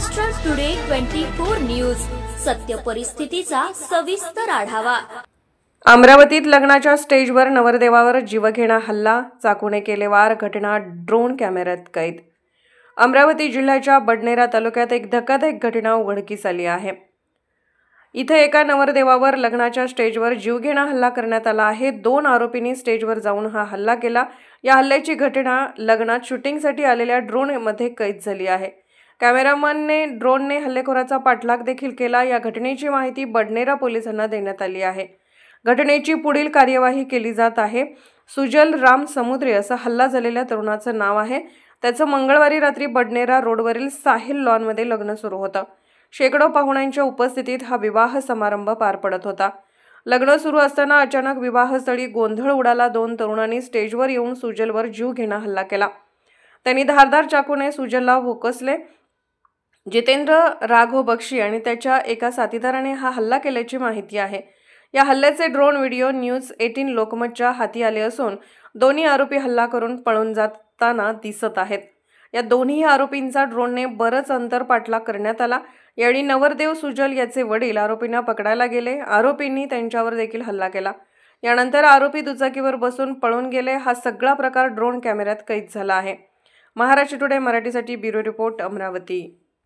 Maharashtra today 24 news, सत्य परिस्थितीचा सविस्तर आढावा। अमरावतीत लग्नाच्या स्टेजवर नवरदेवावर जीवघेणा हल्ला, चाकूने केले वार, घटना ड्रोन कॅमेऱ्यात कैद। अमरावती जिल्ह्याच्या बडनेरा तालुक्यात एक धक्कादायक घटना उघडकीस आली आहे। इथे एका नवरदेवावर लग्नाच्या स्टेजवर जीवघेणा हल्ला करण्यात आला आहे। 2 आरोपींनी स्टेजवर जाऊन हा हल्ला केला। या हल्ल्याची घटना लग्नात शूटिंगसाठी आलेल्या ड्रोनमध्ये कैद झाली आहे। कॅमेरामनने ड्रोनने हल्लेखोराचा पाठलाग देखील केला। या घटनेची माहिती बडनेरा पोलिसांना देण्यात आली आहे। घटनेची पुढील कार्यवाही केली जात आहे। सुजल राम समुद्रे असं हल्ला झालेल्या तरुणाचं नाव आहे। त्याचं मंगळवारी रात्री बडनेरा रोडवरील साहिल लॉनमध्ये लग्न सुरू होतं। शेकडो पाहुण्यांच्या उपस्थितीत हा विवाह समारंभ पार पडत होता। लग्न सुरू असताना अचानक विवाहस्थळी गोंधळ उडाला। 2 तरुणांनी स्टेजवर येऊन सुजलवर जीवघेणा हल्ला केला। त्यांनी धारदार चाकूने सुजलला भोकसले। जितेंद्र राघव बक्षी आणि त्याच्या एका साथीदाराने हा हल्ला केल्याची माहिती आहे। या हल्ल्याचे ड्रोन व्हिडिओ न्यूज 18 लोकमतच्या हाती आले असून दोन्ही आरोपी हल्ला करून पळून जाताना दिसत आहेत। या दोन्ही आरोपींचा ड्रोनने बरंच अंतर पाठलाग करण्यात आला। यावेळी नवरदेव सुजल याचे वडील आरोपींना पकडायला गेले। आरोपींनी त्यांच्यावर देखील हल्ला केला। यानंतर आरोपी दुचाकीवर बसून पळून गेले। हा सगळा प्रकार ड्रोन कॅमेऱ्यात कैद झाला आहे। महाराष्ट्र टुडे मराठीसाठी ब्युरो रिपोर्ट, अमरावती।